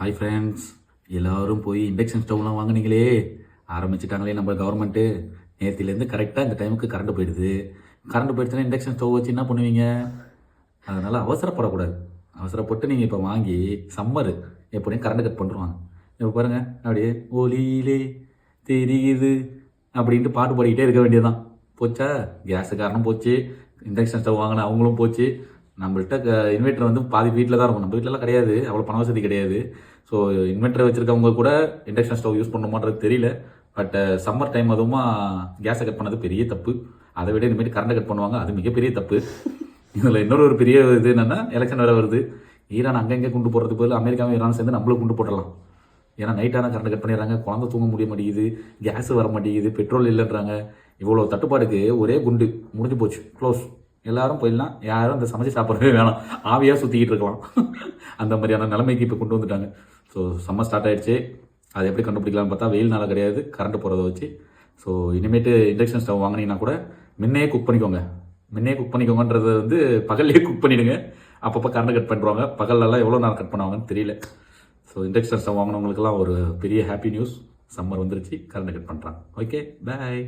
Hi friends, எல்லோரும் போய் induction ஸ்டவ்லாம் வாங்கினீங்களே, ஆரம்பிச்சிட்டாங்களே நம்ம கவர்மெண்ட்டு. நேற்றுலேருந்து கரெக்டாக இந்த டைமுக்கு கரண்ட் போயிடுது. கரண்ட் போயிடுச்சுன்னா இண்டக்ஷன் ஸ்டவ் வச்சு என்ன பண்ணுவீங்க? அதனால் அவசரப்படக்கூடாது. அவசரப்பட்டு நீங்கள் இப்போ வாங்கி சம்மரு எப்படியும் கரண்ட் கட் பண்ணுருவாங்க. இப்போ பாருங்கள், அப்படியே ஒலியிலே தெரியுது அப்படின்ட்டு பாட்டு பாடிக்கிட்டே இருக்க வேண்டியதுதான். போச்சா, கேஸு காரணம் போச்சு, இண்டக்ஷன் ஸ்டவ் வாங்கின அவங்களும் போச்சு. நம்மள்கிட்ட இன்வெர்ட்டர் வந்து பாதி வீட்டில் தான் இருக்கும். நம்ம வீட்டிலலாம் கிடையாது, அவ்வளோ பண வசதி கிடையாது. ஸோ இன்வெர்ட்டர் வச்சுருக்கவங்க கூட இண்டக்ஷன் ஸ்டவ் யூஸ் பண்ணுமான்றது தெரியல. பட் சம்மர் டைம் அதுவும் கேஸை கட் பண்ணது பெரிய தப்பு. அதை விட இனிமேட்டு கரண்ட்டை கட் பண்ணுவாங்க, அது மிகப்பெரிய தப்பு. இதில் இன்னொரு பெரிய இது என்னென்னா, எலெக்ஷன் வேறு வருது. ஈரான் அங்கங்கே குண்டு போடுறதுக்கு பதில் அமெரிக்காவும் ஈரானும் சேர்ந்து நம்மளும் குண்டு போடலாம். ஏன்னா நைட்டான கரண்ட் கட் பண்ணிடுறாங்க, குழந்தை தூங்க முடிய மாட்டேங்குது, கேஸ் வர மாட்டேங்குது, பெட்ரோல் இல்லைன்றாங்க. இவ்வளோ தட்டுப்பாடுக்கு ஒரே குண்டு முடிஞ்சு போச்சு, க்ளோஸ். எல்லாரும் போயிடலாம், யாரும் அந்த சமைச்சு சாப்பிட்றதே வேணாம், ஆவியாக சுற்றிக்கிட்டு இருக்கலாம். அந்த மாதிரியான நிலைமைக்கு இப்போ கொண்டு வந்துட்டாங்க. ஸோ சம்மர் ஸ்டார்ட் ஆகிடுச்சு. அதை எப்படி கண்டுபிடிக்கலாம்னு பார்த்தா, வெயில் நாளாக கிடையாது, கரண்ட் போகிறத வச்சு. ஸோ இனிமேட்டு இண்டக்ஷன் ஸ்டவ் வாங்கினீங்கன்னா கூட முன்னையே குக் பண்ணிக்கோங்க. முன்னையே குக் பண்ணிக்கோங்கன்றது வந்து பகல்லையே குக் பண்ணிவிடுங்க. அப்பப்போ கரண்ட் கட் பண்ணுறாங்க, பகல்லலாம் எவ்வளோ நேரம் கட் பண்ணுவாங்கன்னு தெரியல. ஸோ இண்டக்ஷன் ஸ்டவ் வாங்கினவங்களுக்குலாம் ஒரு பெரிய ஹாப்பி நியூஸ், சம்மர் வந்துருச்சு, கரண்ட் கட் பண்ணுறாங்க. ஓகே, பாய்.